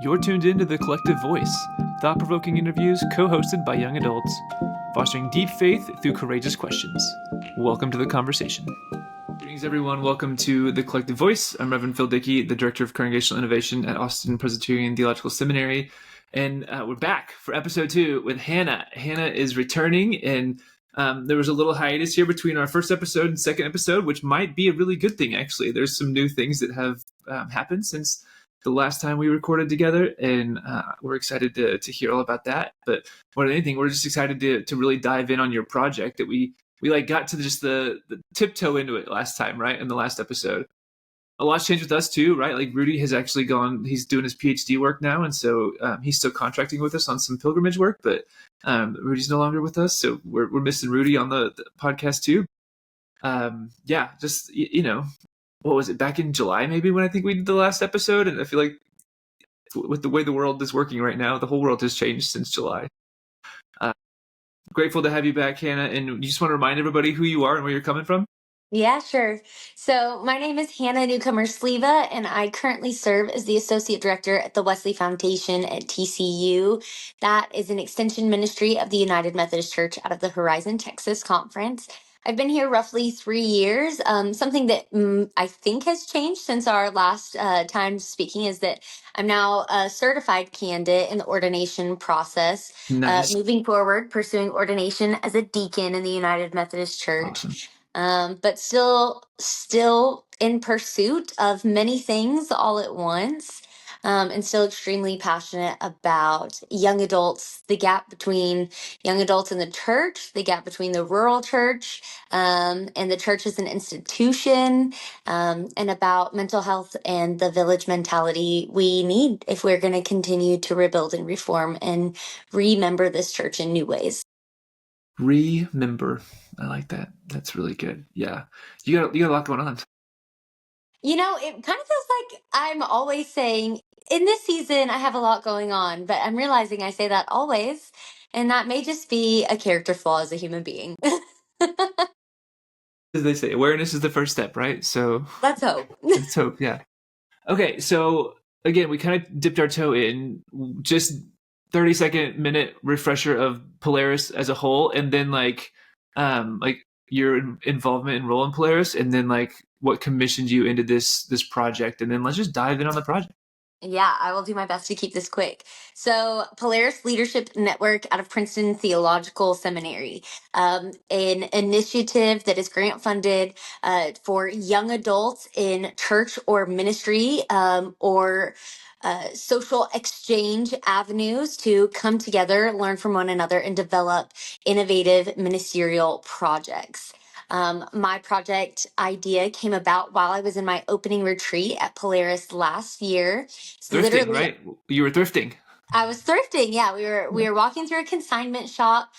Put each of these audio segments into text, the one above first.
You're tuned into The Collective Voice, thought-provoking interviews co-hosted by young adults, fostering deep faith through courageous questions. Welcome to the conversation. Greetings, everyone. Welcome to The Collective Voice. I'm Reverend Phil Dieke, the Director of Congregational Innovation at Austin Presbyterian Theological Seminary. And we're back for episode 2 with Hanna. Hanna is returning, and there was a little hiatus here between our first episode and second episode, which might be a really good thing, actually. There's some new things that have happened since the last time we recorded together, and we're excited to hear all about that. But more than anything, we're just excited to really dive in on your project that we got to just the tiptoe into it last time, right? In the last episode. A lot's changed with us too, right? Like Rudy has actually he's doing his PhD work now. And so he's still contracting with us on some pilgrimage work, but Rudy's no longer with us. So we're missing Rudy on the podcast too. Just, what was it, back in July maybe when I think we did the last episode? And I feel like with the way the world is working right now, the whole world has changed since July. Grateful to have you back, Hanna. And you just want to remind everybody who you are and where you're coming from? Yeah, sure. So my name is Hanna Newcomer Sliva, and I currently serve as the Associate Director at the Wesley Foundation at TCU. That is an extension ministry of the United Methodist Church out of the Horizon, Texas conference. I've been here roughly 3 years. Something that I think has changed since our last time speaking is that I'm now a certified candidate in the ordination process. Nice. Moving forward, pursuing ordination as a deacon in the United Methodist Church. Awesome. But still in pursuit of many things all at once, and still extremely passionate about young adults, the gap between young adults in the church, the gap between the rural church, and the church as an institution, and about mental health and the village mentality we need if we're going to continue to rebuild and reform and remember this church in new ways. Remember. I like that. That's really good. Yeah. You got a lot going on. It kind of feels like I'm always saying, in this season, I have a lot going on, but I'm realizing I say that always, and that may just be a character flaw as a human being. As they say, awareness is the first step, right? So let's hope. Let's hope, yeah. Okay, so again, we kind of dipped our toe in. Just 30-second minute refresher of Polaris as a whole, and then like your involvement and role in Polaris, and then like what commissioned you into this project, and then let's just dive in on the project. Yeah, I will do my best to keep this quick. So, Polaris Leadership Network out of Princeton Theological Seminary, an initiative that is grant funded for young adults in church or ministry or social exchange avenues to come together, learn from one another, and develop innovative ministerial projects. My project idea came about while I was in my opening retreat at Polaris last year. Thrifting, right? You were thrifting. I was thrifting. Yeah, we were walking through a consignment shop,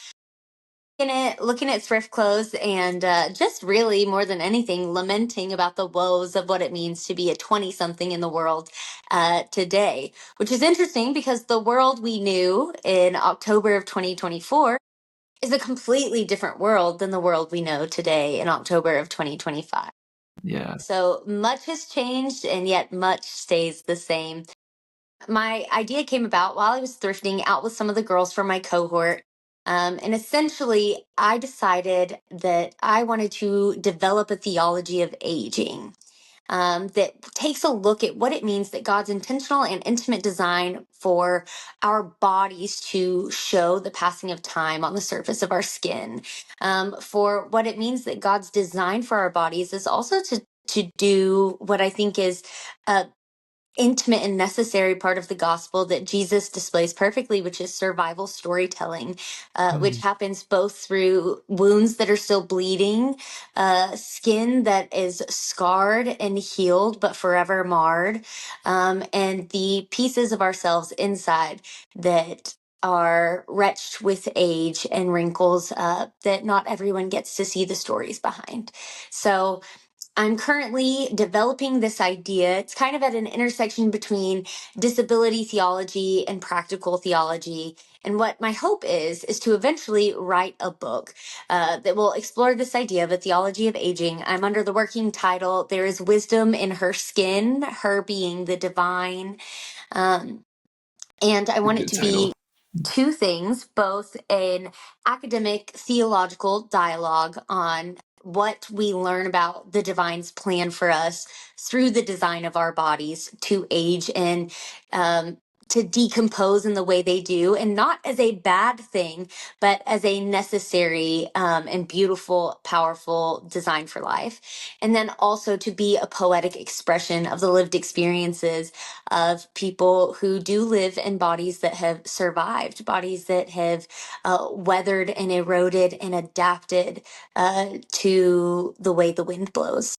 looking at thrift clothes, and just really more than anything, lamenting about the woes of what it means to be a 20-something in the world today. Which is interesting because the world we knew in October of 2024 is a completely different world than the world we know today in October of 2025. Yeah. So much has changed, and yet much stays the same. My idea came about while I was thrifting out with some of the girls from my cohort. And essentially, I decided that I wanted to develop a theology of aging. That takes a look at what it means that God's intentional and intimate design for our bodies to show the passing of time on the surface of our skin, for what it means that God's design for our bodies is also to do what I think is intimate and necessary part of the gospel that Jesus displays perfectly, which is survival storytelling, which happens both through wounds that are still bleeding, skin that is scarred and healed but forever marred, and the pieces of ourselves inside that are wretched with age and wrinkles that not everyone gets to see the stories behind. So I'm currently developing this idea. It's kind of at an intersection between disability theology and practical theology. And what my hope is to eventually write a book that will explore this idea of a theology of aging. I'm under the working title, There is Wisdom in Her Skin, her being the divine. And I want it Good to be title. two things, both an academic theological dialogue on what we learn about the divine's plan for us through the design of our bodies to age and to decompose in the way they do, and not as a bad thing, but as a necessary and beautiful, powerful design for life. And then also to be a poetic expression of the lived experiences of people who do live in bodies that have survived, bodies that have weathered and eroded and adapted to the way the wind blows.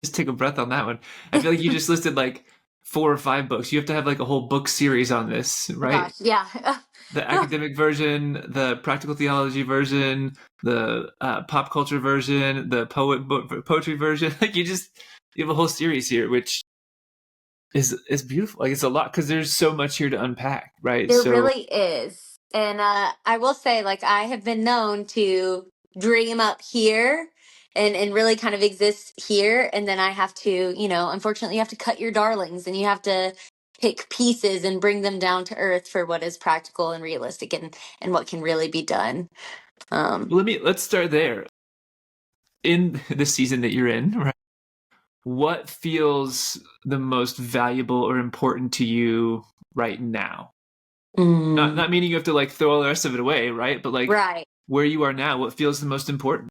Just take a breath on that one. I feel like you just listed like 4 or 5 books. You have to have like a whole book series on this, right? Gosh, yeah. The academic version, the practical theology version, the pop culture version, the poetry version. Like you have a whole series here, which is beautiful. Like it's a lot because there's so much here to unpack, right? There So really is. And I will say, like, I have been known to dream up here and really kind of exist here. And then I have to, unfortunately, you have to cut your darlings and you have to pick pieces and bring them down to earth for what is practical and realistic and what can really be done. let's start there. In the season that you're in, right? What feels the most valuable or important to you right now? Not meaning you have to like throw all the rest of it away, right? But like Right. where you are now, what feels the most important?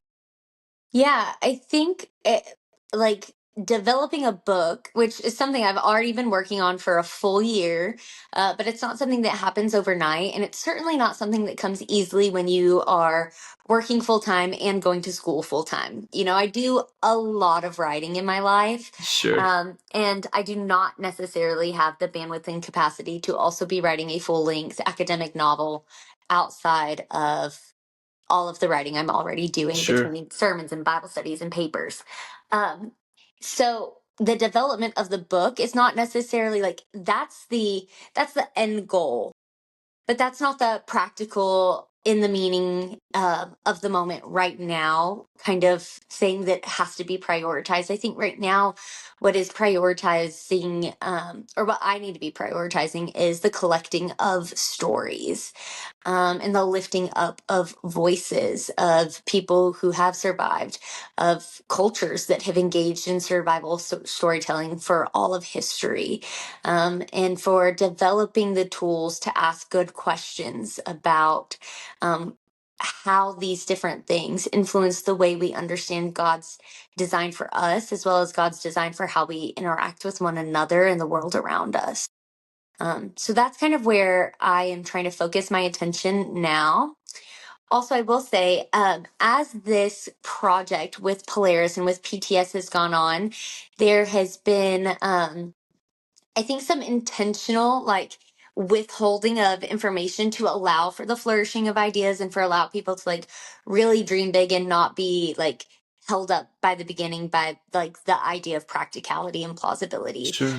Yeah, I think like developing a book, which is something I've already been working on for a full year, but it's not something that happens overnight. And it's certainly not something that comes easily when you are working full time and going to school full time. I do a lot of writing in my life, Sure, and I do not necessarily have the bandwidth and capacity to also be writing a full length academic novel outside of all of the writing I'm already doing sure, between sermons and Bible studies and papers. Um, so the development of the book is not necessarily like that's the end goal, but that's not the practical in the meaning of the moment right now kind of thing that has to be prioritized. I think right now what is prioritizing or what I need to be prioritizing is the collecting of stories and the lifting up of voices of people who have survived, of cultures that have engaged in survival storytelling for all of history, and for developing the tools to ask good questions about how these different things influence the way we understand God's design for us, as well as God's design for how we interact with one another and the world around us. So that's kind of where I am trying to focus my attention now. Also, I will say, as this project with Polaris and with PTS has gone on, there has been, I think, some intentional, like, withholding of information to allow for the flourishing of ideas and for allow people to like really dream big and not be like held up by the beginning by like the idea of practicality and plausibility. sure.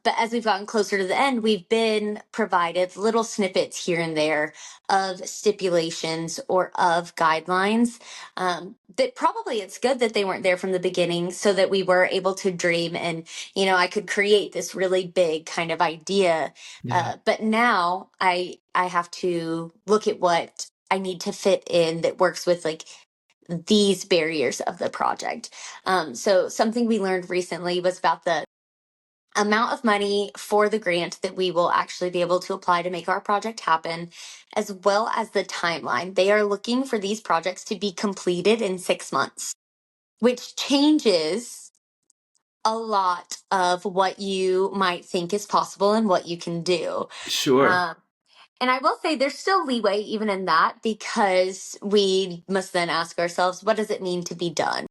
But as we've gotten closer to the end, we've been provided little snippets here and there of stipulations or of guidelines that probably it's good that they weren't there from the beginning so that we were able to dream and I could create this really big kind of idea. Yeah, But now I have to look at what I need to fit in that works with like these barriers of the project. So something we learned recently was about the amount of money for the grant that we will actually be able to apply to make our project happen, as well as the timeline. They are looking for these projects to be completed in 6 months, which changes a lot of what you might think is possible and what you can do. sure. Um, and I will say there's still leeway even in that because we must then ask ourselves, what does it mean to be done?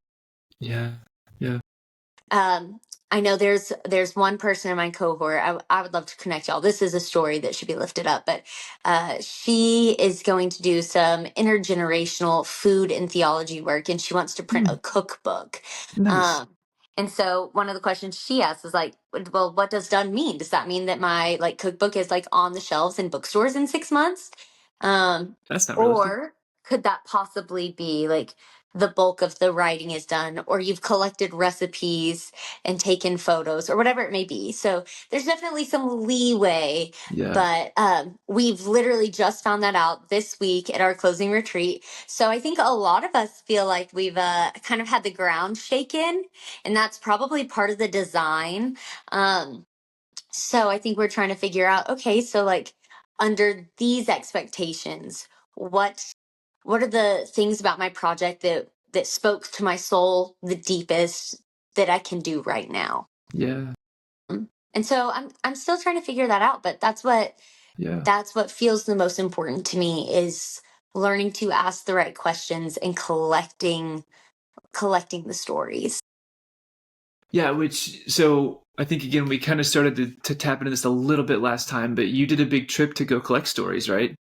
Yeah, yeah. Um, I know there's one person in my cohort. I would love to connect y'all. This is a story that should be lifted up, but she is going to do some intergenerational food and theology work, and she wants to print a cookbook. Nice. Um, and so one of the questions she asks is like, well, what does done mean? Does that mean that my like cookbook is like on the shelves in bookstores in 6 months? That's not realistic. Or could that possibly be like the bulk of the writing is done, or you've collected recipes and taken photos, or whatever it may be. So there's definitely some leeway, but we've literally just found that out this week at our closing retreat. So I think a lot of us feel like we've kind of had the ground shaken, and that's probably part of the design. So I think we're trying to figure out, okay, so like under these expectations, what are the things about my project that spoke to my soul the deepest that I can do right now? Yeah. And so I'm still trying to figure that out, but that's what feels the most important to me, is learning to ask the right questions and collecting the stories. Yeah, so I think, again, we kind of started to tap into this a little bit last time, but you did a big trip to go collect stories, right?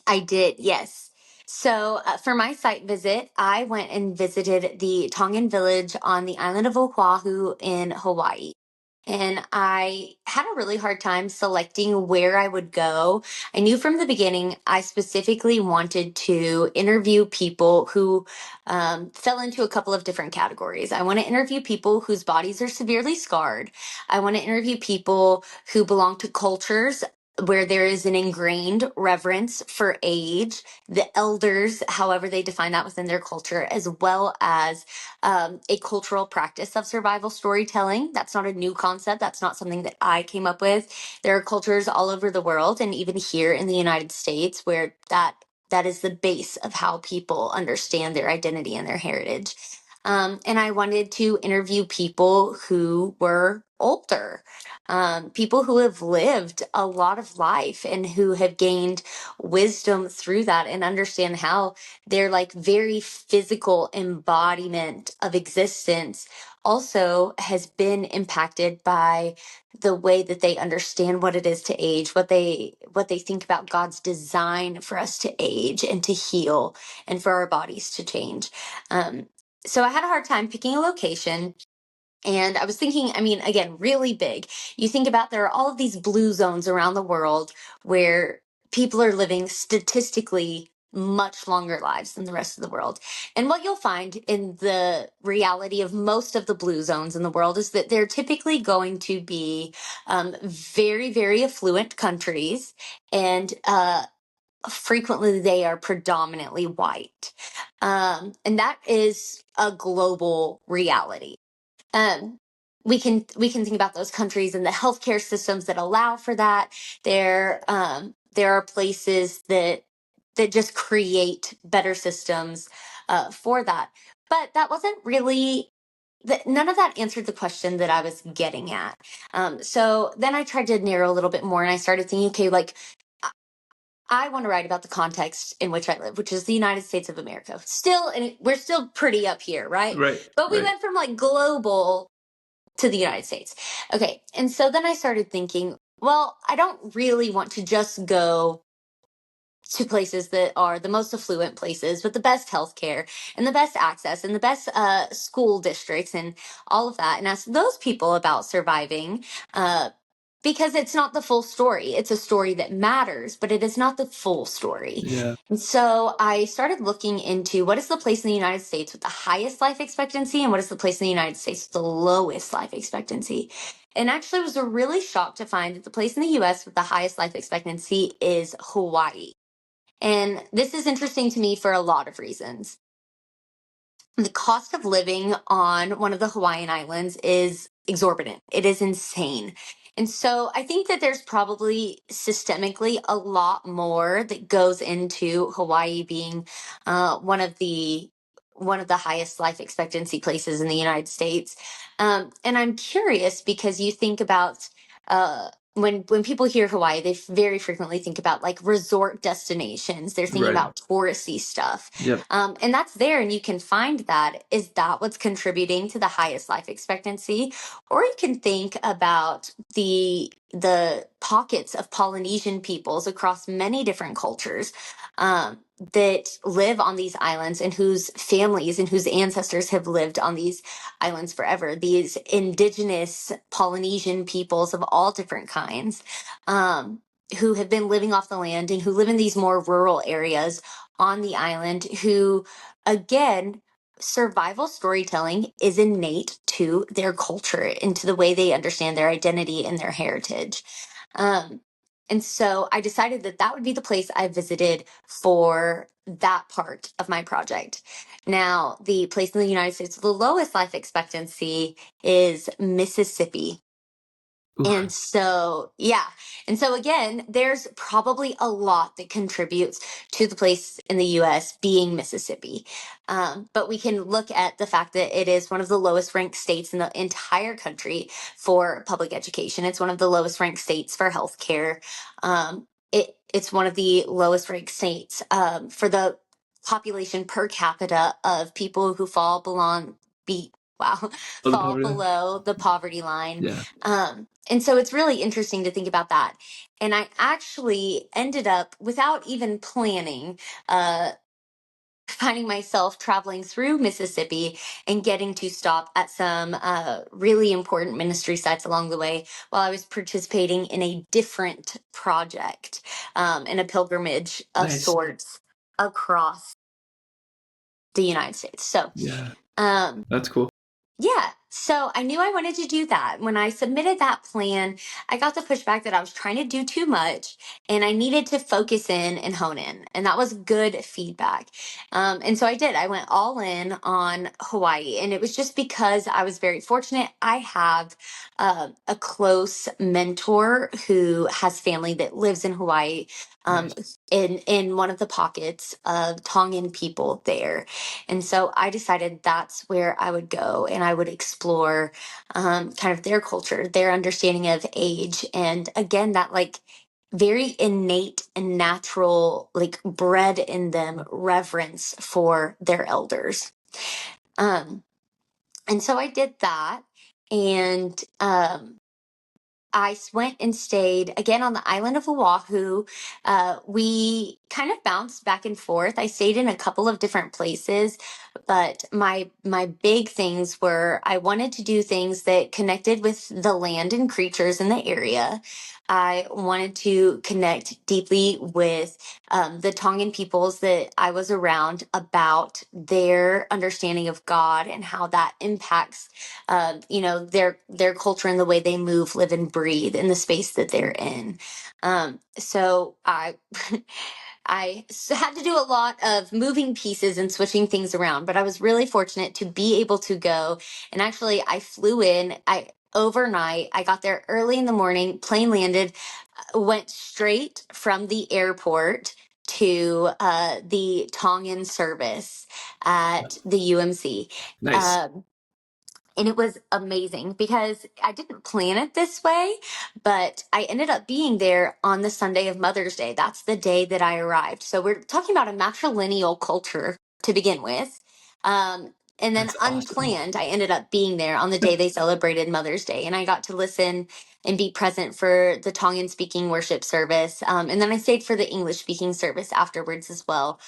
I did, yes. So for my site visit, I went and visited the Tongan village on the island of Oahu in Hawaii. And I had a really hard time selecting where I would go. I knew from the beginning I specifically wanted to interview people who fell into a couple of different categories. I want to interview people whose bodies are severely scarred. I want to interview people who belong to cultures where there is an ingrained reverence for age, the elders, however they define that within their culture, as well as a cultural practice of survival storytelling. That's not a new concept. That's not something that I came up with. There are cultures all over the world, and even here in the United States, where that is the base of how people understand their identity and their heritage. And I wanted to interview people who were older, people who have lived a lot of life and who have gained wisdom through that, and understand how their like very physical embodiment of existence also has been impacted by the way that they understand what it is to age, what they think about God's design for us to age and to heal and for our bodies to change. So I had a hard time picking a location. And I was thinking, I mean, again, really big. You think about, there are all of these blue zones around the world where people are living statistically much longer lives than the rest of the world. And what you'll find in the reality of most of the blue zones in the world is that they're typically going to be very, very affluent countries, and frequently they are predominantly white. And that is a global reality. Um, we can think about those countries and the healthcare systems that allow for that. There are places that just create better systems for that. But that wasn't really none of that answered the question that I was getting at. So then I tried to narrow a little bit more, and I started thinking, okay, like I want to write about the context in which I live, which is the United States of America. Still, and we're still pretty up here, right? Right. But we Right. went from like global to the United States. Okay. And so then I started thinking, well, I don't really want to just go to places that are the most affluent places with the best healthcare and the best access and the best school districts and all of that, and ask those people about surviving. Because it's not the full story. It's a story that matters, but it is not the full story. Yeah. And so I started looking into what is the place in the United States with the highest life expectancy and what is the place in the United States with the lowest life expectancy. And actually was really shocked to find that the place in the US with the highest life expectancy is Hawaii. And this is interesting to me for a lot of reasons. The cost of living on one of the Hawaiian islands is exorbitant. It is insane. And so I think that there's probably systemically a lot more that goes into Hawaii being one of the highest life expectancy places in the United States. And I'm curious because you think about when people hear Hawaii, they very frequently think about like resort destinations. They're thinking Right. about touristy stuff. Yep. And that's there, and you can find that. Is that what's contributing to the highest life expectancy? Or you can think about the pockets of Polynesian peoples across many different cultures that live on these islands and whose families and whose ancestors have lived on these islands forever. These indigenous Polynesian peoples of all different kinds, who have been living off the land and who live in these more rural areas on the island, who again survival storytelling is innate to their culture and to the way they understand their identity and their heritage. Um, and so I decided that that would be the place I visited for that part of my project. Now, the place in the United States with the lowest life expectancy is Mississippi. Oof. And so, yeah. And so, again, there's probably a lot that contributes to the place in the US being Mississippi. But we can look at the fact that it is one of the lowest ranked states in the entire country for public education. It's one of the lowest ranked states for healthcare. It's one of the lowest ranked states for the population per capita of people who wow, Oh, the fall poverty line? below the poverty line. Yeah. And so it's really interesting to think about that. And I actually ended up, without even planning, finding myself traveling through Mississippi and getting to stop at some really important ministry sites along the way while I was participating in a different project, in a pilgrimage of Nice. sorts across the United States. So, Yeah. um, That's cool. yeah. So I knew I wanted to do that. When I submitted that plan, I got the pushback that I was trying to do too much and I needed to focus in and hone in. And that was good feedback. And so I did. I went all in on Hawaii. And it was just because I was very fortunate. I have a close mentor who has family that lives in Hawaii. Nice. In one of the pockets of Tongan people there. And so I decided that's where I would go and I would explore kind of their culture, their understanding of age. And again, that like very innate and natural, like bred in them reverence for their elders. And so I did that. And went and stayed again on the island of Oahu. We kind of bounced back and forth. I stayed in a couple of different places, but my big things were I wanted to do things that connected with the land and creatures in the area. I wanted to connect deeply with the Tongan peoples that I was around about their understanding of God and how that impacts their culture and the way they move, live, and breathe in the space that they're in. So I had to do a lot of moving pieces and switching things around, but I was really fortunate to be able to go. And actually, I flew in. I overnight. I got there early in the morning. Plane landed. Went straight from the airport to the Tongan service at the UMC. Nice. And it was amazing because I didn't plan it this way, but I ended up being there on the Sunday of Mother's Day. That's the day that I arrived. So we're talking about a matrilineal culture to begin with. And then That's awesome. unplanned, I ended up being there on the day they celebrated Mother's Day. And I got to listen and be present for the Tongan speaking worship service. And then I stayed for the English speaking service afterwards as well.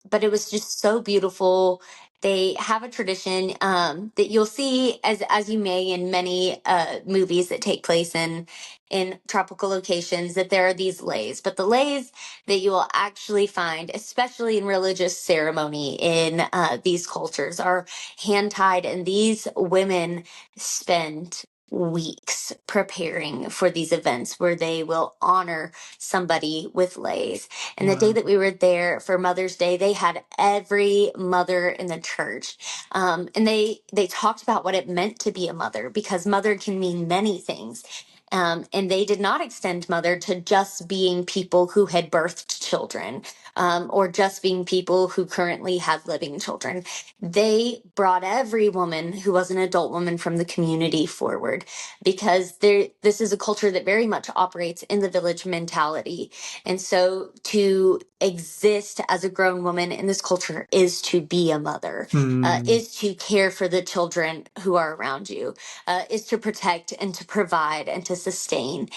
But it was just so beautiful. They have a tradition that you'll see as you may in many movies that take place in tropical locations, that there are these leis. But the leis that you will actually find, especially in religious ceremony in these cultures, are hand tied, and these women spend weeks preparing for these events where they will honor somebody with leis. And the day Wow. that we were there for Mother's Day, they had every mother in the church. And they talked about what it meant to be a mother, because mother can mean many things. And they did not extend mother to just being people who had birthed children, or just being people who currently have living children. They brought every woman who was an adult woman from the community forward, because this is a culture that very much operates in the village mentality. And so to exist as a grown woman in this culture is to be a mother, Hmm. is to care for the children who are around you, is to protect and to provide and to sustain.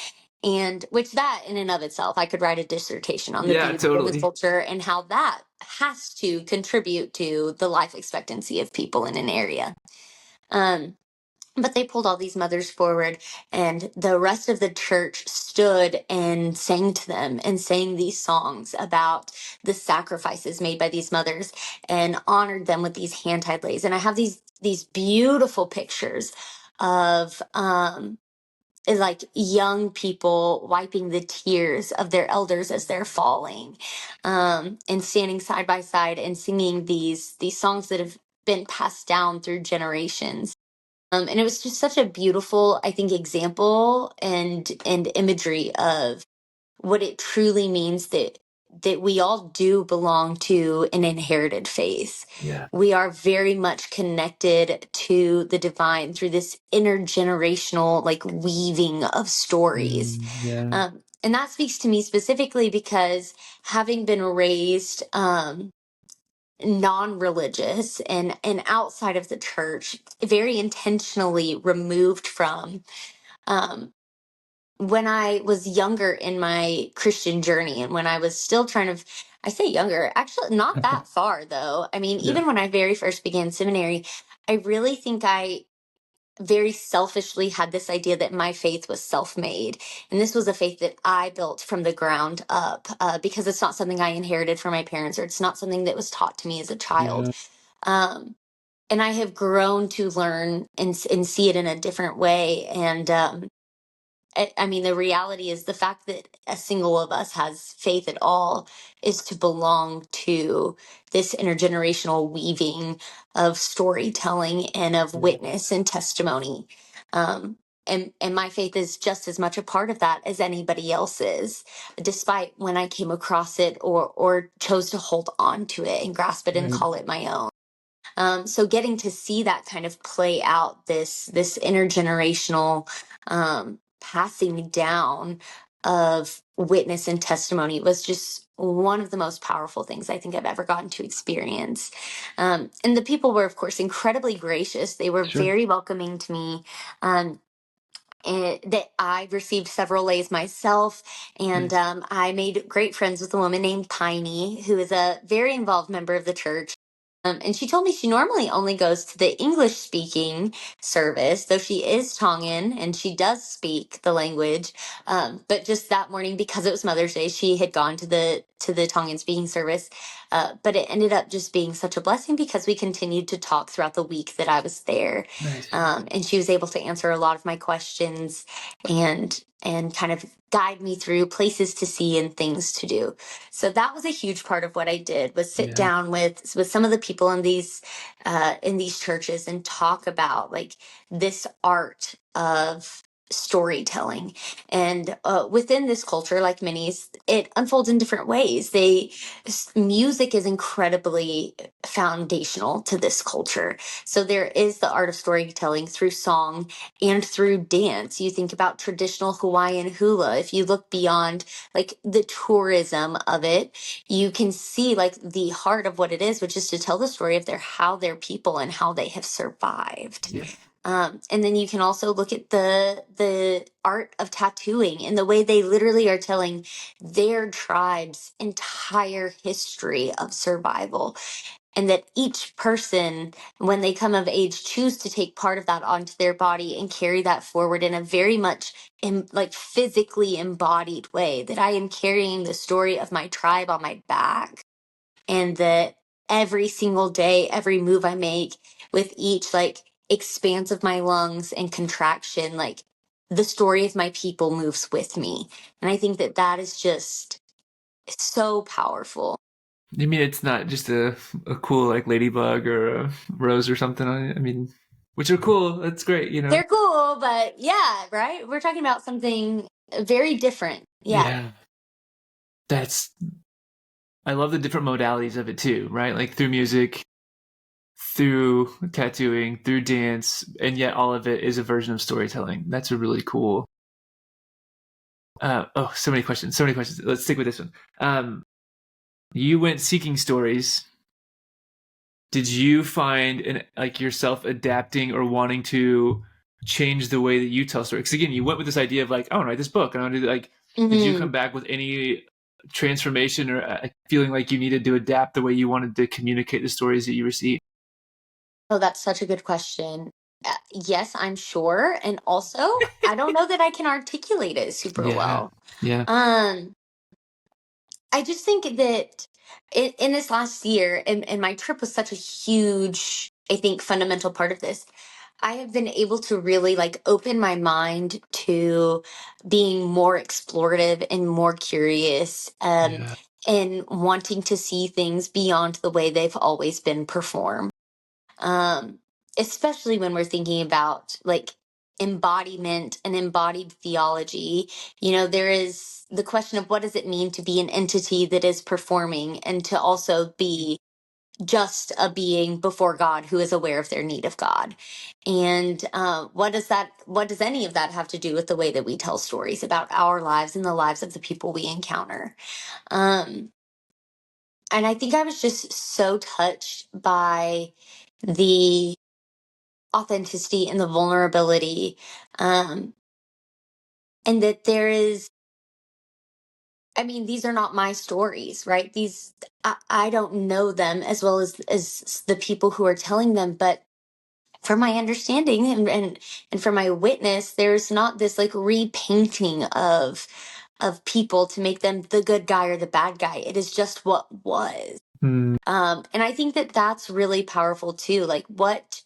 And which that in and of itself, I could write a dissertation on the Yeah, beauty of the totally. culture and how that has to contribute to the life expectancy of people in an area. Um, But they pulled all these mothers forward, and the rest of the church stood and sang to them and sang these songs about the sacrifices made by these mothers and honored them with these hand-tied lays. And I have these beautiful pictures of like young people wiping the tears of their elders as they're falling, and standing side by side and singing these songs that have been passed down through generations. And it was just such a beautiful, I think, example and imagery of what it truly means that we all do belong to an inherited faith. Yeah. We are very much connected to the divine through this intergenerational like weaving of stories. Yeah. And that speaks to me specifically because having been raised non-religious and outside of the church, very intentionally removed from, um, when I was younger in my Christian journey and when I was still trying to, I say younger, actually not that far though. I mean, Yeah. even when I very first began seminary, I really think I very selfishly had this idea that my faith was self-made, and this was a faith that I built from the ground up, because it's not something I inherited from my parents, or it's not something that was taught to me as a child. Yeah. um, and I have grown to learn and see it in a different way. And I mean, the reality is the fact that a single of us has faith at all is to belong to this intergenerational weaving of storytelling and of witness and testimony. Um, and my faith is just as much a part of that as anybody else's, despite when I came across it or chose to hold on to it and grasp it and Right. call it my own. So getting to see that kind of play out, this intergenerational passing down of witness and testimony, was just one of the most powerful things I think I've ever gotten to experience. And the people were, of course, incredibly gracious. They were Sure. very welcoming to me. And that I received several lays myself, and Nice. I made great friends with a woman named Piney, who is a very involved member of the church. And she told me she normally only goes to the English speaking service, though she is Tongan and she does speak the language. But just that morning, because it was Mother's Day, she had gone to the Tongan speaking service. But it ended up just being such a blessing because we continued to talk throughout the week that I was there. Nice. And she was able to answer a lot of my questions and kind of guide me through places to see and things to do. So that was a huge part of what I did, was sit Yeah. down with some of the people in these churches and talk about like this art of storytelling. And within this culture, like many, it unfolds in different ways. Music is incredibly foundational to this culture. So there is the art of storytelling through song and through dance. You think about traditional Hawaiian hula. If you look beyond like the tourism of it, you can see like the heart of what it is, which is to tell the story of how their people and how they have survived. Yeah. And then you can also look at the art of tattooing and the way they literally are telling their tribe's entire history of survival, and that each person, when they come of age, choose to take part of that onto their body and carry that forward in a very much like physically embodied way, that I am carrying the story of my tribe on my back, and that every single day, every move I make, with each like expanse of my lungs and contraction, like the story of my people moves with me. And I think that that is just so powerful. You mean it's not just a cool like ladybug or a rose or something on it? I mean, which are cool. That's great, you know. They're cool, but yeah, right? We're talking about something very different. Yeah. Yeah. That's I love the different modalities of it too, right? Like through music, through tattooing, through dance, and yet all of it is a version of storytelling. That's a really cool. So many questions. So many questions. Let's stick with this one. You went seeking stories. Did you find like yourself adapting or wanting to change the way that you tell stories? Because again, you went with this idea of like, I want to write this book. I want to do like. Did you come back with any transformation or feeling like you needed to adapt the way you wanted to communicate the stories that you received? Oh, that's such a good question. Yes, I'm sure. And also, I don't know that I can articulate it super Yeah. well. Yeah. I just think that in this last year, and my trip was such a huge, I think, fundamental part of this. I have been able to really like open my mind to being more explorative and more curious, Yeah. and wanting to see things beyond the way they've always been performed. Um, Especially when we're thinking about like embodiment and embodied theology. There is the question of what does it mean to be an entity that is performing and to also be just a being before God who is aware of their need of God. And what does any of that have to do with the way that we tell stories about our lives and the lives of the people we encounter? Um, and I think I was just so touched by the authenticity and the vulnerability, um, and that there is, I mean, these are not my stories, right? I don't know them as well as the people who are telling them, but from my understanding and from my witness, there's not this like repainting of people to make them the good guy or the bad guy. It is just what was. Mm, And I think that that's really powerful too. Like what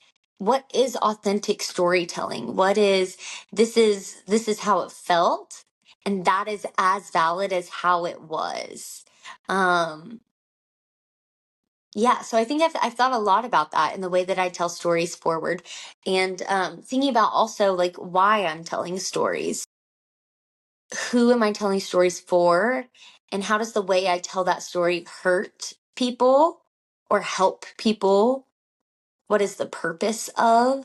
is authentic storytelling? This is how it felt, and that is as valid as how it was. Um, yeah, so I think I've thought a lot about that in the way that I tell stories forward, and thinking about also like why I'm telling stories. Who am I telling stories for? And how does the way I tell that story hurt people or help people? What is the purpose of?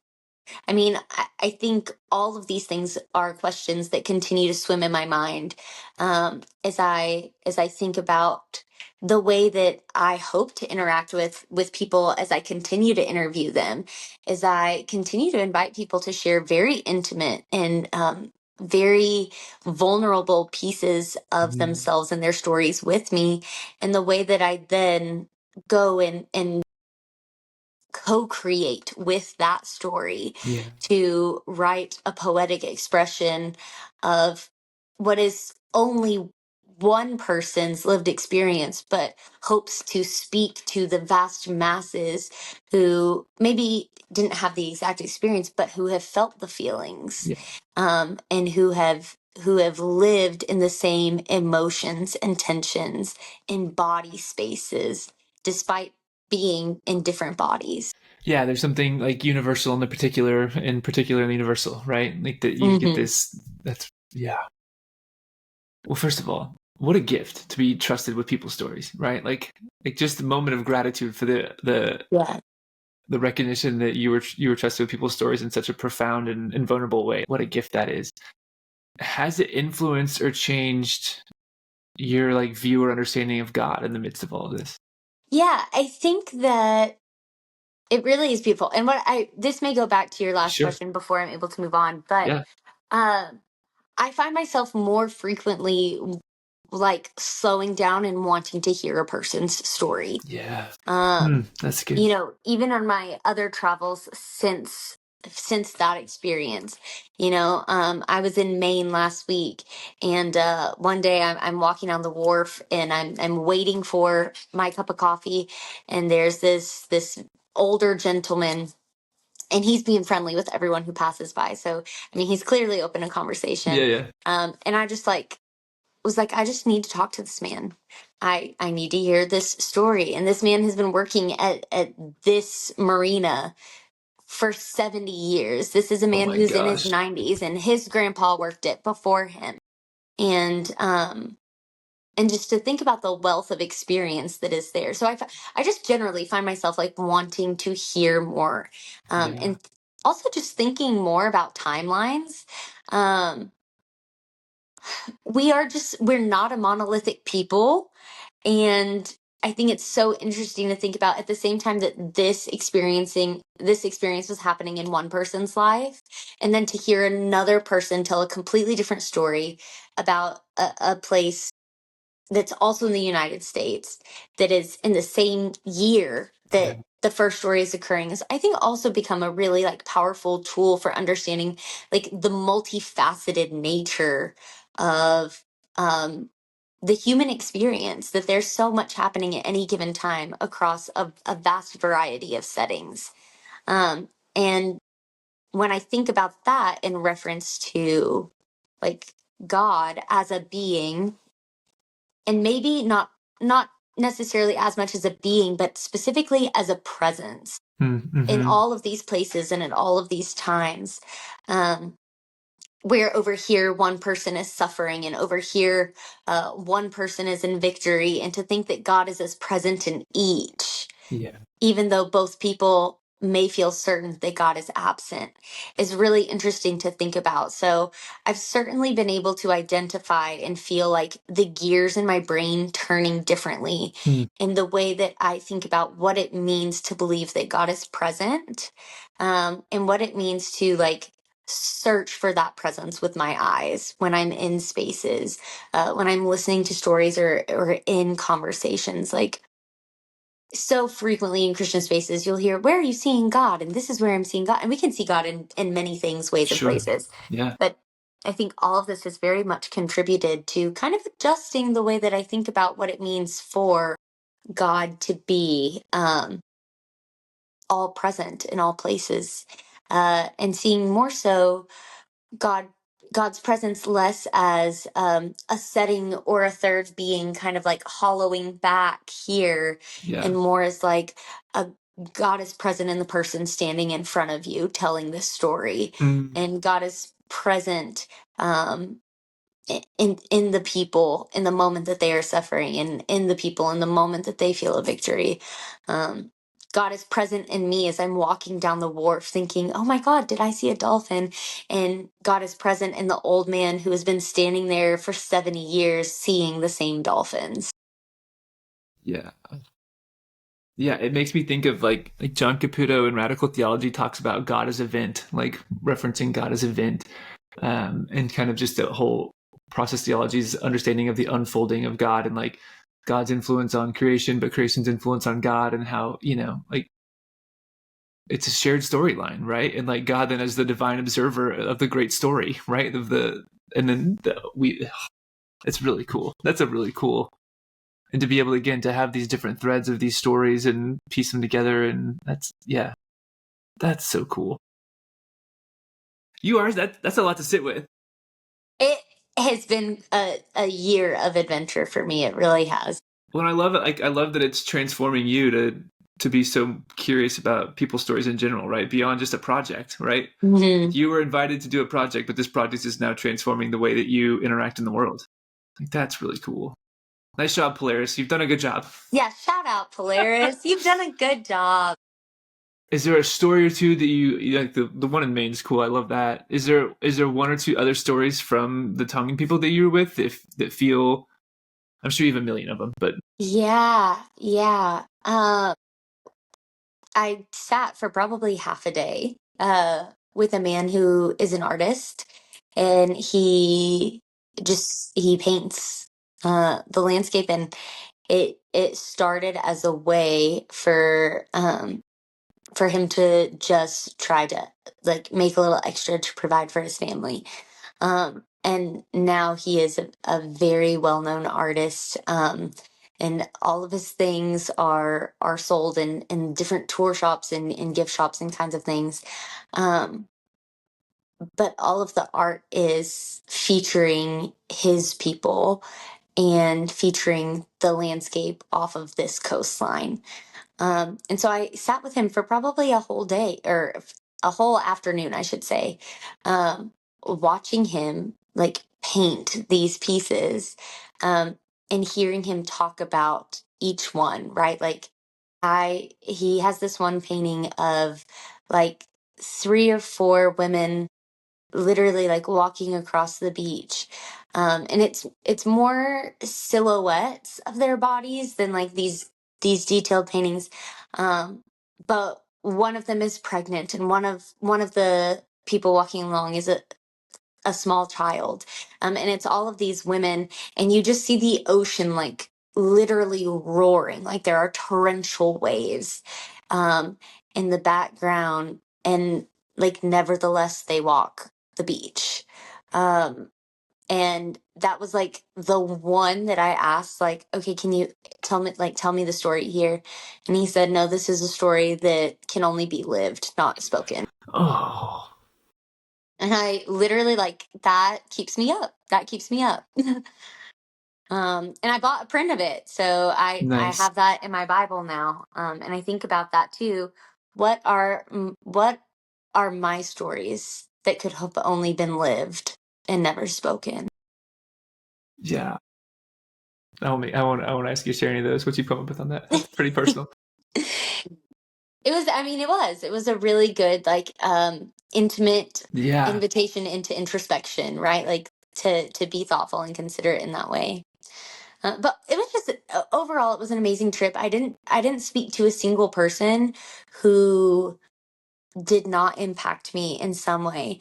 I mean, I think all of these things are questions that continue to swim in my mind, as I think about the way that I hope to interact with people as I continue to interview them, as I continue to invite people to share very intimate and very vulnerable pieces of mm, themselves and their stories with me, and the way that I then go and co-create with that story yeah. to write a poetic expression of what is only one person's lived experience, but hopes to speak to the vast masses who maybe didn't have the exact experience, but who have felt the feelings, Yeah. and who have lived in the same emotions and tensions in body spaces, despite being in different bodies. Yeah, there's something like universal in the particular, in particularly universal, right? Like that you get Hmm. this. That's yeah. Well, first of all, what a gift to be trusted with people's stories, right? Like just a moment of gratitude for Yeah. the recognition that you were trusted with people's stories in such a profound and vulnerable way. What a gift that is. Has it influenced or changed your like view or understanding of God in the midst of all of this? Yeah, I think that it really is beautiful. And this may go back to your last Sure. question before I'm able to move on, but Yeah. um, I find myself more frequently like slowing down and wanting to hear a person's story. Yeah. Um, That's good. Even on my other travels since that experience, I was in Maine last week, and one day I'm walking on the wharf and I'm waiting for my cup of coffee, and there's this older gentleman, and he's being friendly with everyone who passes by. So I mean, he's clearly open to Yeah, conversation. yeah. And I just like was like, I just need to talk to this man. I need to hear this story. And this man has been working at this marina for 70 years. This is a Oh man my who's in his gosh. 90s, and his grandpa worked it before him. And and just to think about the wealth of experience that is there. So I just generally find myself like wanting to hear more, Yeah. and also just thinking more about timelines. Um, we're not a monolithic people, and I think it's so interesting to think about at the same time that this experience was happening in one person's life, and then to hear another person tell a completely different story about a place that's also in the United States, that is in the same year Yeah. that the first story is occurring has, I think, also become a really like powerful tool for understanding like the multifaceted nature of the human experience, that there's so much happening at any given time across a vast variety of settings. And when I think about that in reference to like God as a being, and maybe not necessarily as much as a being, but specifically as a presence in Mm-hmm. all of these places and in all of these times, where over here one person is suffering and over here one person is in victory, and to think that God is as present in each, Yeah. even though both people may feel certain that God is absent, is really interesting to think about. So I've certainly been able to identify and feel like the gears in my brain turning differently Mm. in the way that I think about what it means to believe that God is present, and what it means to like search for that presence with my eyes when I'm in spaces, when I'm listening to stories or in conversations. Like, so frequently in Christian spaces, you'll hear, "Where are you seeing God?" And this is where I'm seeing God. And we can see God in many things, ways, and Sure. places. Yeah. But I think all of this has very much contributed to kind of adjusting the way that I think about what it means for God to be all present in all places, and seeing more so God God's presence less as a setting or a third being kind of like hollowing back here, Yeah. and more as like a God is present in the person standing in front of you telling this story, Mm. and God is present um, in the people in the moment that they are suffering, and in the people in the moment that they feel a victory. Um, God is present in me as I'm walking down the wharf thinking, "Oh my God, did I see a dolphin?" And God is present in the old man who has been standing there for 70 years seeing the same dolphins. Yeah. Yeah, it makes me think of like John Caputo in Radical Theology talks about God as event, like referencing God as event, and kind of just the whole process theology's understanding of the unfolding of God and like God's influence on creation, but creation's influence on God, and how, like it's a shared storyline, right? And like God then as the divine observer of the great story, right? And then it's really cool. That's a really cool, and to be able again to have these different threads of these stories and piece them together, and that's so cool. That's a lot to sit with. It has been a year of adventure for me. It really has. Well, I love it. Like I love that it's transforming you to be so curious about people's stories in general, right? Beyond just a project, right? Mhm. You were invited to do a project, but this project is now transforming the way that you interact in the world. Like that's really cool. Nice job, Polaris. You've done a good job. Yeah, shout out, Polaris. You've done a good job. Is there a story or two that you like? The one in Maine is cool. I love that. Is there one or two other stories from the Tongan people that you were with that feel? I'm sure you have a million of them, but Yeah, yeah. I sat for probably half a day with a man who is an artist, and he paints the landscape, and it started as a way for him to just try to like make a little extra to provide for his family. And now he is a very well-known artist. And all of his things are sold in different tour shops and in gift shops and kinds of things. Um, but all of the art is featuring his people and featuring the landscape off of this coastline. And so I sat with him for probably a whole day, or a whole afternoon, I should say, watching him like paint these pieces, um, and hearing him talk about each one, right? Like he has this one painting of like three or four women literally like walking across the beach. And it's more silhouettes of their bodies than like these detailed paintings. But one of them is pregnant, and one of the people walking along is a small child. And it's all of these women, and you just see the ocean like literally roaring, like there are torrential waves. in the background, and like nevertheless they walk the beach. And that was like the one that I asked, like, okay, can you tell me the story here? And he said, no, this is a story that can only be lived, not spoken. Oh, And I literally, like, that keeps me up. That keeps me up. And I bought a print of it, so I nice. have that in my Bible now. And I think about that too. What are my stories that could have only been lived and never spoken? Yeah. I won't ask you to share any of those. What you come up with on that? That's pretty personal. It was a really good, like, intimate Yeah. invitation into introspection, right? Like, to be thoughtful and considerate in that way. But it was just overall, it was an amazing trip. I didn't speak to a single person who did not impact me in some way.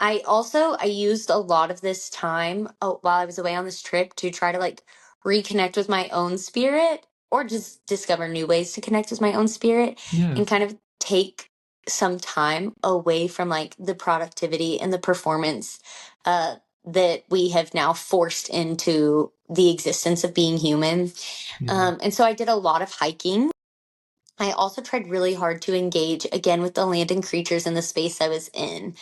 I used a lot of this time, while I was away on this trip, to try to like reconnect with my own spirit, or just discover new ways to connect with my own spirit, Yeah. and kind of take some time away from like the productivity and the performance that we have now forced into the existence of being human. Yeah. And so I did a lot of hiking. I also tried really hard to engage again with the land and creatures in the space I was in.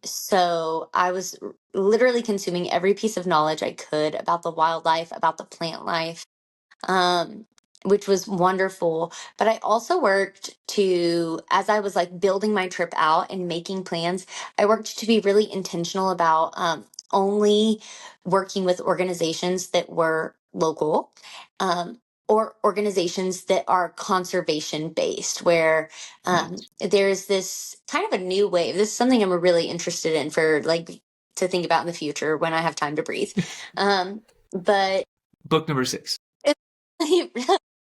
So I was literally consuming every piece of knowledge I could about the wildlife, about the plant life, um, which was wonderful. But I also worked to, as I was like building my trip out and making plans, I worked to be really intentional about only working with organizations that were local. Or organizations that are conservation based, where there's this kind of a new wave. This is something I'm really interested in for like to think about in the future when I have time to breathe. But Book number 6. right.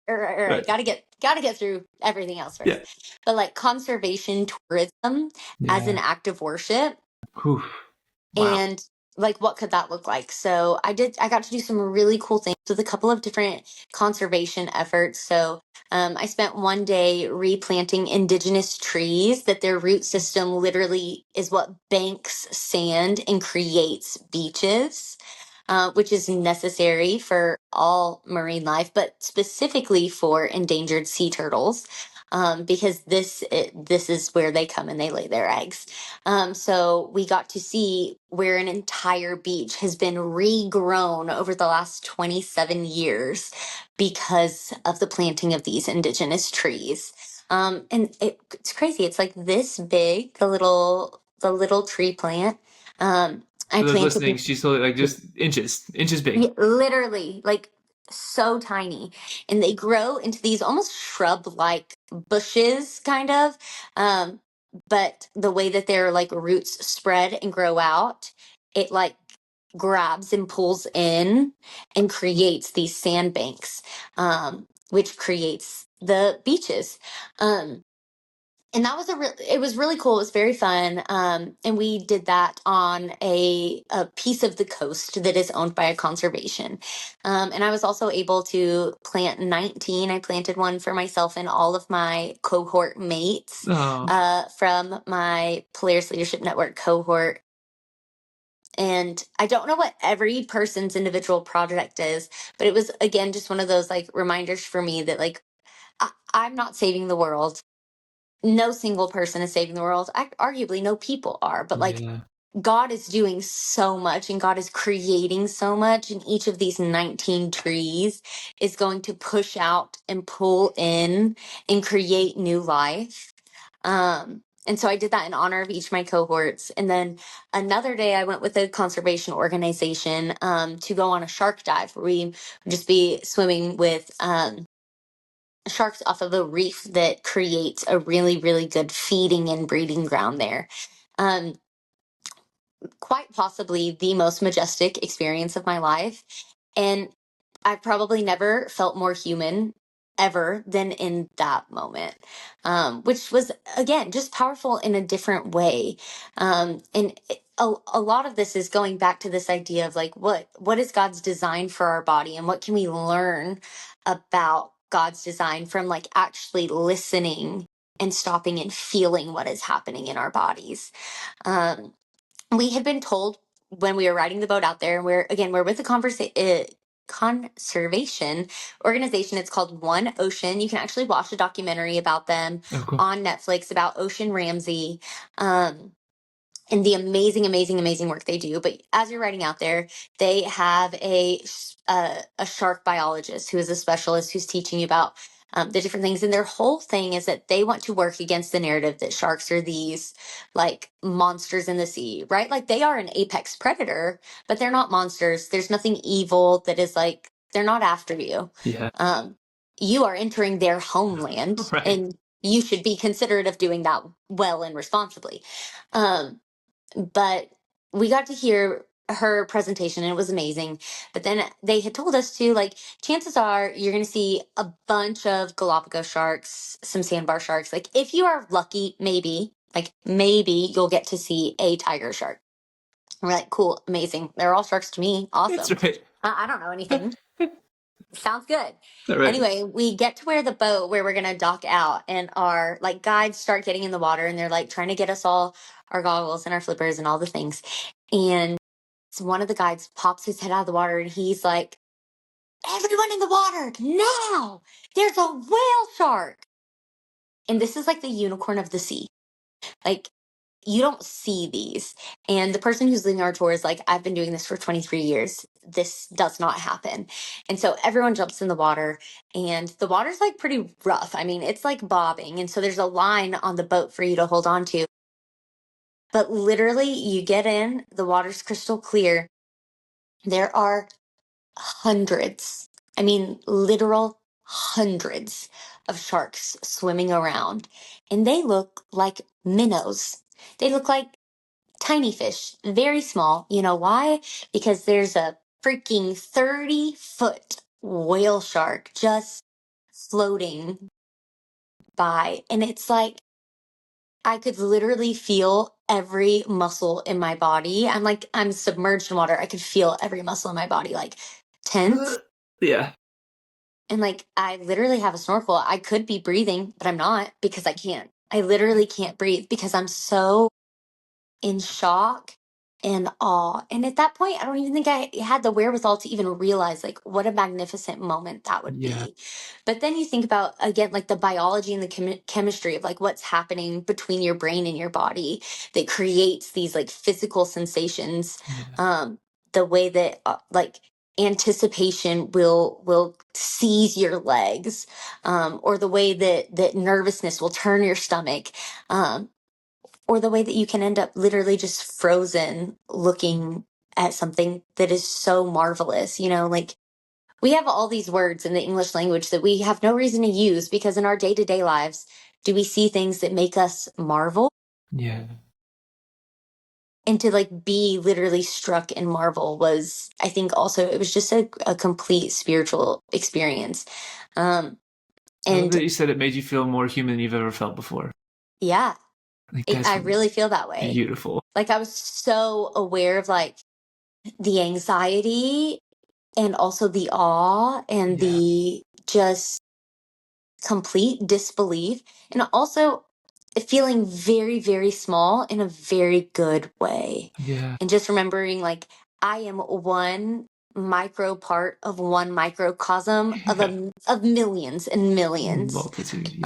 Right. Gotta get through everything else Yeah. first. But like conservation tourism as an Yeah. act of worship, Whew. Wow. and like what could that look like? So I got to do some really cool things with a couple of different conservation efforts. So I spent one day replanting indigenous trees that their root system literally is what banks sand and creates beaches, which is necessary for all marine life, but specifically for endangered sea turtles, because this is where they come and they lay their eggs. So we got to see where an entire beach has been regrown over the last 27 years because of the planting of these indigenous trees. And it's crazy. It's like this big, the little tree plant. I For those planted listening, she's totally like just inches big. yeah, literally, like so tiny. And they grow into these almost shrub-like bushes, kind of. Um, but the way that their like roots spread and grow out, it like grabs and pulls in and creates these sandbanks, which creates the beaches. Um, and that was it was really cool. It was very fun. And we did that on a piece of the coast that is owned by a conservation. And I was also able to plant 19. I planted one for myself and all of my cohort mates, Oh. from my Polaris Leadership Network cohort. And I don't know what every person's individual project is, but it was again just one of those like reminders for me that like I'm not saving the world. No single person is saving the world. Arguably, no people are, but like Yeah. God is doing so much and God is creating so much. And each of these 19 trees is going to push out and pull in and create new life. And so I did that in honor of each of my cohorts. And then another day, I went with a conservation organization to go on a shark dive where we would just be swimming with sharks off of a reef that creates a really, really good feeding and breeding ground there. Um, Quite possibly the most majestic experience of my life. And I probably never felt more human ever than in that moment, which was, again, just powerful in a different way. And a lot of this is going back to this idea of like, what is God's design for our body and what can we learn about God's design from like actually listening and stopping and feeling what is happening in our bodies. We had been told when we were riding the boat out there, and we're with the conservation organization. It's called One Ocean. You can actually watch a documentary about them on Netflix about Ocean Ramsey. And the amazing, amazing, amazing work they do. But as you're riding out there, they have a shark biologist who is a specialist who's teaching you about the different things. And their whole thing is that they want to work against the narrative that sharks are these like monsters in the sea, right? Like they are an apex predator, but they're not monsters. There's nothing evil that is like, they're not after you. Yeah. You are entering their homeland, Right. and you should be considerate of doing that well and responsibly. But we got to hear her presentation and it was amazing. But then they had told us to, like, chances are you're going to see a bunch of Galapagos sharks, some sandbar sharks. Like, if you are lucky, maybe you'll get to see a tiger shark. And we're like, cool, amazing. They're all sharks to me. Awesome. That's right. I don't know anything. Sounds good. Right. Anyway, we get to where we're going to dock out, and our like guides start getting in the water, and they're like trying to get us all our goggles and our flippers and all the things. And one of the guides pops his head out of the water and he's like, everyone in the water now, there's a whale shark. And this is like the unicorn of the sea. Like, you don't see these. And the person who's leading our tour is like, I've been doing this for 23 years. This does not happen. And so everyone jumps in the water, and the water's like pretty rough. I mean, it's like bobbing. And so there's a line on the boat for you to hold on to. But literally, you get in, the water's crystal clear. There are hundreds, I mean, literal hundreds of sharks swimming around. And they look like minnows. They look like tiny fish, very small. You know why? Because there's a freaking 30-foot whale shark just floating by. And it's like, I could literally feel every muscle in my body. I'm submerged in water. I could feel every muscle in my body like tense. Yeah. And like, I literally have a snorkel. I could be breathing, but I'm not because I can't. I literally can't breathe because I'm so in shock and awe. And at that point, I don't even think I had the wherewithal to even realize like what a magnificent moment that would be. But then you think about, again, like the biology and the chemistry of like what's happening between your brain and your body that creates these like physical sensations. The way that like anticipation will seize your legs, or the way that nervousness will turn your stomach, or the way that you can end up literally just frozen looking at something that is so marvelous. You know, like we have all these words in the English language that we have no reason to use because in our day-to-day lives, do we see things that make us marvel? Yeah. And to like be literally struck in marvel was, I think also, it was just a complete spiritual experience. I love that you said it made you feel more human than you've ever felt before. Yeah. I really feel that way. Beautiful. Like I was so aware of like the anxiety and also the awe and the just complete disbelief, and also feeling very, very small in a very good way. Yeah. And just remembering like I am one micro part of one microcosm of millions and millions. Multitude.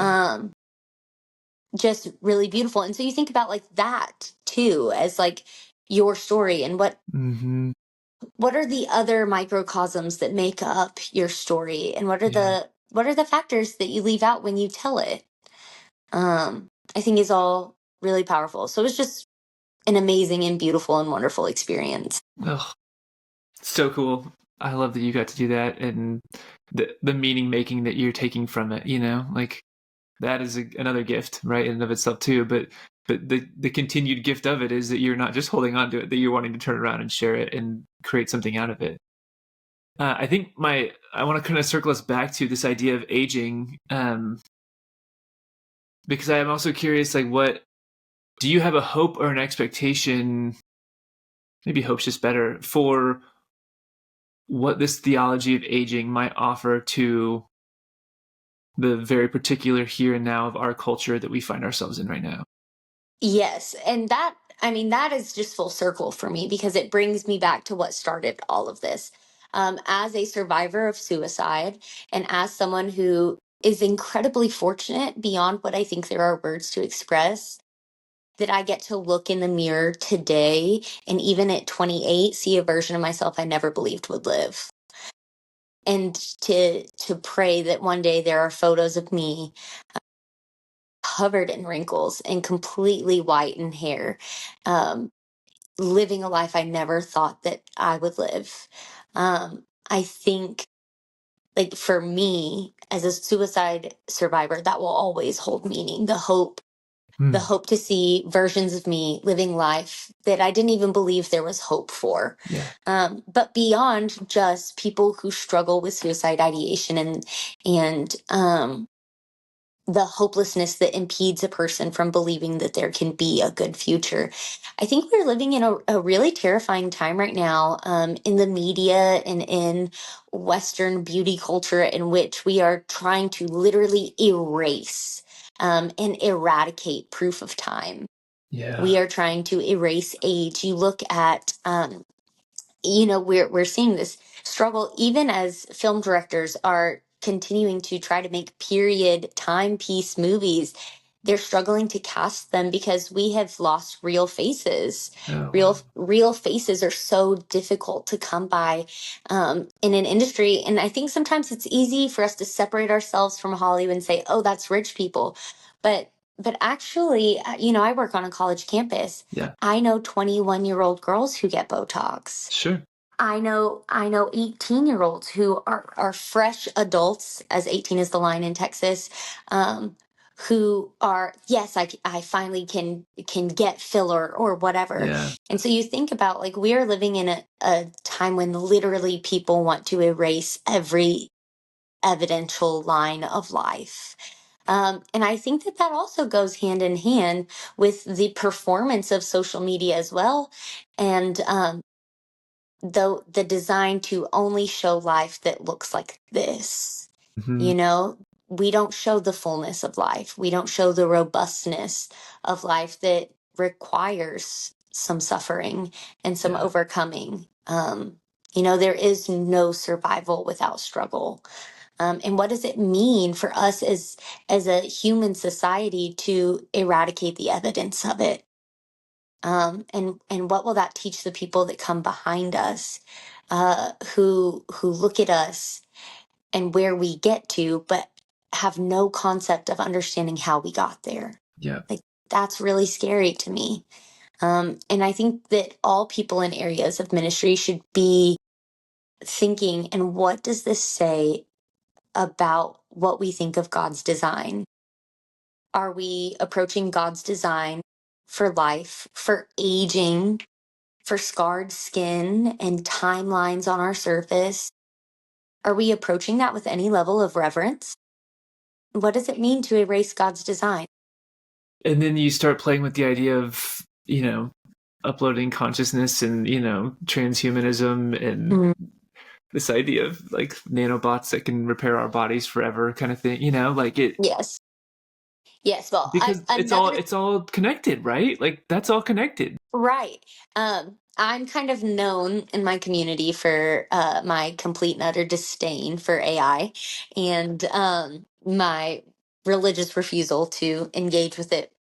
Just really beautiful. And so you think about like that too as like your story and what are the other microcosms that make up your story, and what are the factors that you leave out when you tell it. I think is all really powerful. So it was just an amazing and beautiful and wonderful experience. Oh, so cool. I love that you got to do that, and the meaning making that you're taking from it, you know, like that is another gift, right, in and of itself too. But the continued gift of it is that you're not just holding on to it, that you're wanting to turn around and share it and create something out of it. I think I want to kind of circle us back to this idea of aging, because I am also curious, like, what do you have a hope or an expectation? Maybe hope's just better, for what this theology of aging might offer to the very particular here and now of our culture that we find ourselves in right now. Yes. And that is just full circle for me because it brings me back to what started all of this. As a survivor of suicide and as someone who is incredibly fortunate beyond what I think there are words to express, that I get to look in the mirror today and even at 28 see a version of myself I never believed would live. And to pray that one day there are photos of me covered in wrinkles and completely white in hair, um, living a life I never thought that I would live. I think, like, for me as a suicide survivor, that will always hold meaning. The hope to see versions of me living life that I didn't even believe there was hope for. Yeah. But beyond just people who struggle with suicide ideation and the hopelessness that impedes a person from believing that there can be a good future. I think we're living in a really terrifying time right now, in the media and in Western beauty culture, in which we are trying to literally erase and eradicate proof of time. Yeah. We are trying to erase age. You look at, we're seeing this struggle even as film directors are continuing to try to make period timepiece movies. They're struggling to cast them because we have lost real faces. Oh, real wow. real faces are so difficult to come by in an industry, and I think sometimes it's easy for us to separate ourselves from Hollywood and say, oh, that's rich people, but actually, I work on a college campus. Yeah. I know 21-year-old girls who get Botox. Sure. I know 18-year-olds who are fresh adults, as 18 is the line in Texas, who are, yes, I finally can get filler or whatever. Yeah. And so you think about, like, we are living in a time when literally people want to erase every evidential line of life. And I think that also goes hand in hand with the performance of social media as well. And though the design to only show life that looks like this, Mm-hmm. you know, we don't show the fullness of life. We don't show the robustness of life that requires some suffering and some Yeah. overcoming. There is no survival without struggle. And what does it mean for us as a human society to eradicate the evidence of it? And what will that teach the people that come behind us, who look at us and where we get to, but have no concept of understanding how we got there? Yeah. Like, that's really scary to me. And I think that all people in areas of ministry should be thinking, and what does this say about what we think of God's design? Are we approaching God's design for life, for aging, for scarred skin and timelines on our surface? Are we approaching that with any level of reverence? What does it mean to erase God's design? And then you start playing with the idea of, uploading consciousness and, transhumanism and Mm, this idea of like nanobots that can repair our bodies forever kind of thing, like it, yes. Yes. Well, because another, it's all connected, right? Like that's all connected. right. I'm kind of known in my community for my complete and utter disdain for AI and my religious refusal to engage with it.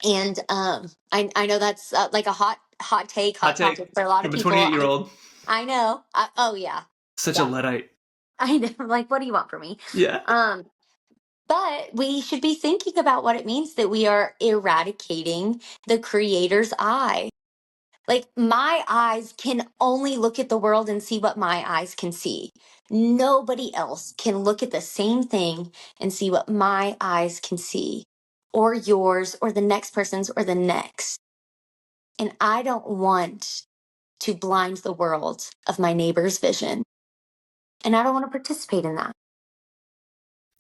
And I know that's like a hot take, Hot hot take topic for a lot of from a people. 28-year-old. I know. Oh yeah, Such a yeah. Luddite. I know. Like, what do you want from me? Yeah. Um, but we should be thinking about what it means that we are eradicating the Creator's eye. Like, my eyes can only look at the world and see what my eyes can see. Nobody else can look at the same thing and see what my eyes can see, or yours, or the next person's, or the next. And I don't want to blind the world of my neighbor's vision. And I don't want to participate in that.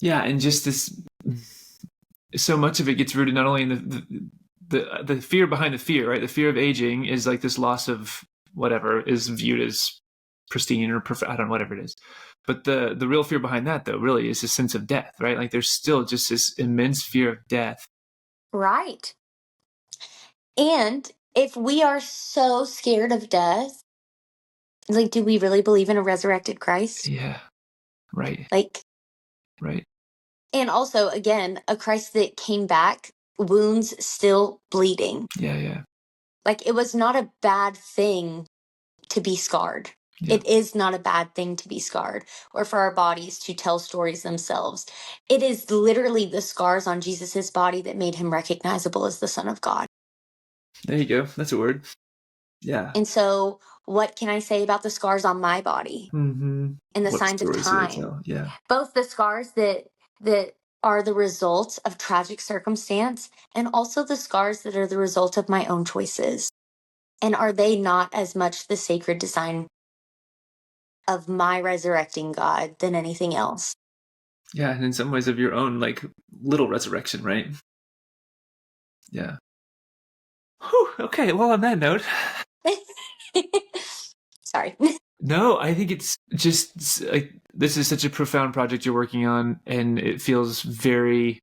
Yeah, and just this, so much of it gets rooted not only in the fear behind the fear, right? The fear of aging is like this loss of whatever is viewed as pristine or perfect. I don't know, whatever it is. But the real fear behind that, though, really is a sense of death, right? Like there's still just this immense fear of death. Right. And if we are so scared of death, like, do we really believe in a resurrected Christ? Yeah. Right. Like, right. And also, again, a Christ that came back, wounds still bleeding. Yeah. Like, it was not a bad thing to be scarred. Yeah. It is not a bad thing to be scarred or for our bodies to tell stories themselves. It is literally the scars on Jesus's body that made him recognizable as the Son of God. There you go. That's a word. Yeah. And so what can I say about the scars on my body? Mm-hmm. And the What signs of stories do they time? tell? Yeah. Both the scars that are the result of tragic circumstance and also the scars that are the result of my own choices. And are they not as much the sacred design of my resurrecting God than anything else? Yeah, and in some ways of your own, like, little resurrection, right? Yeah. Whew, okay, well, on that note. Sorry. No, I think it's just like this is such a profound project you're working on, and it feels very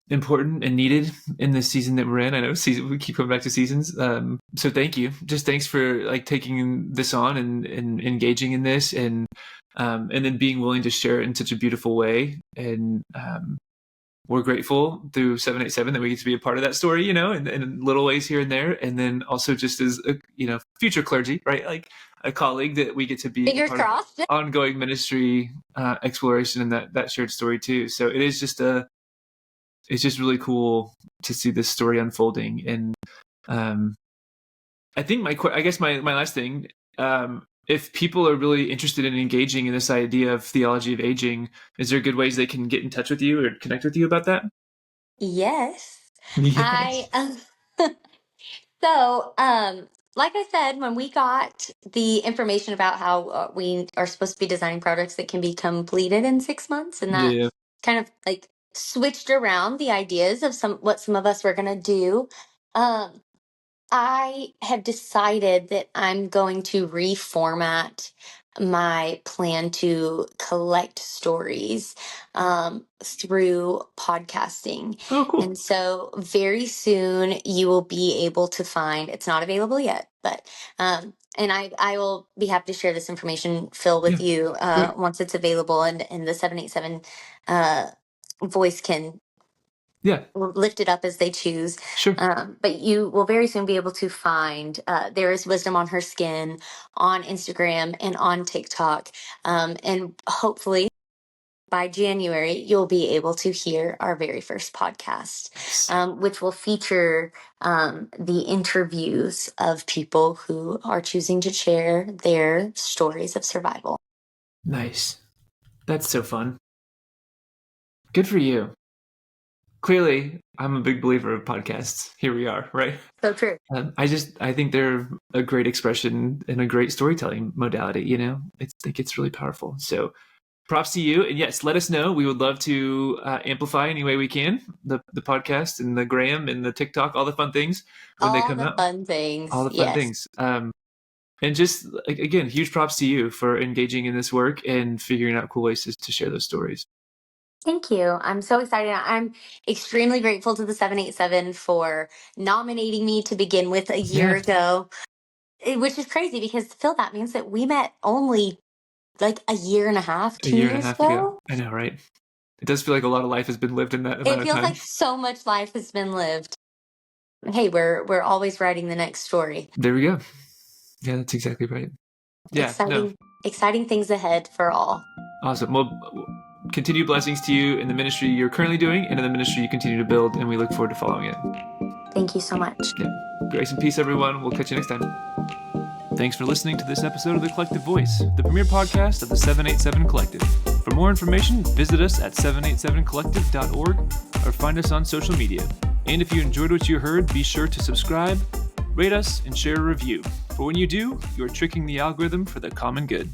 important and needed in the season that we're in. I know we keep coming back to seasons. So thank you. Just thanks for like taking this on and engaging in this and then being willing to share it in such a beautiful way. And we're grateful through 787 that we get to be a part of that story, in little ways here and there. And then also just as a, future clergy, right? Like a colleague that we get to be Fingers crossed. Of ongoing ministry exploration and that shared story too. So it is just it's just really cool to see this story unfolding. And I think my last thing, if people are really interested in engaging in this idea of theology of aging, is there good ways they can get in touch with you or connect with you about that? Yes. Yes. So, like I said, when we got the information about how we are supposed to be designing products that can be completed in 6 months, and that kind of like switched around the ideas of what some of us were going to do. I have decided that I'm going to reformat my plan to collect stories through podcasting. Oh, cool. And so very soon you will be able to find, it's not available yet, but and I will be happy to share this information, Phil, with you once it's available and the 787 voice can lift it up as they choose. Sure. But you will very soon be able to find There Is Wisdom on Her Skin on Instagram and on TikTok. And hopefully by January, you'll be able to hear our very first podcast, which will feature the interviews of people who are choosing to share their stories of survival. Nice. That's so fun. Good for you. Clearly, I'm a big believer of podcasts. Here we are, right? So true. I think they're a great expression and a great storytelling modality. I think it's really powerful. So props to you. And yes, let us know. We would love to amplify any way we can the podcast and the Graham and the TikTok, all the fun things when they come out. All the fun things. All the fun things. And just, again, huge props to you for engaging in this work and figuring out cool ways to share those stories. Thank you. I'm so excited. I'm extremely grateful to the 787 for nominating me to begin with a year ago, which is crazy because, Phil, that means that we met only like a year and a half, 2 years ago. I know, right? It does feel like a lot of life has been lived in that amount of time. It feels like so much life has been lived. Hey, we're always writing the next story. There we go. Yeah, that's exactly right. Yeah, exciting things ahead for all. Awesome. Well, continued blessings to you in the ministry you're currently doing and in the ministry you continue to build, and we look forward to following it. Thank you so much. Yeah. Grace and peace, everyone. We'll catch you next time. Thanks for listening to this episode of The Collective Voice, the premier podcast of the 787 Collective. For more information, visit us at 787collective.org or find us on social media. And if you enjoyed what you heard, be sure to subscribe, rate us, and share a review. For when you do, you are tricking the algorithm for the common good.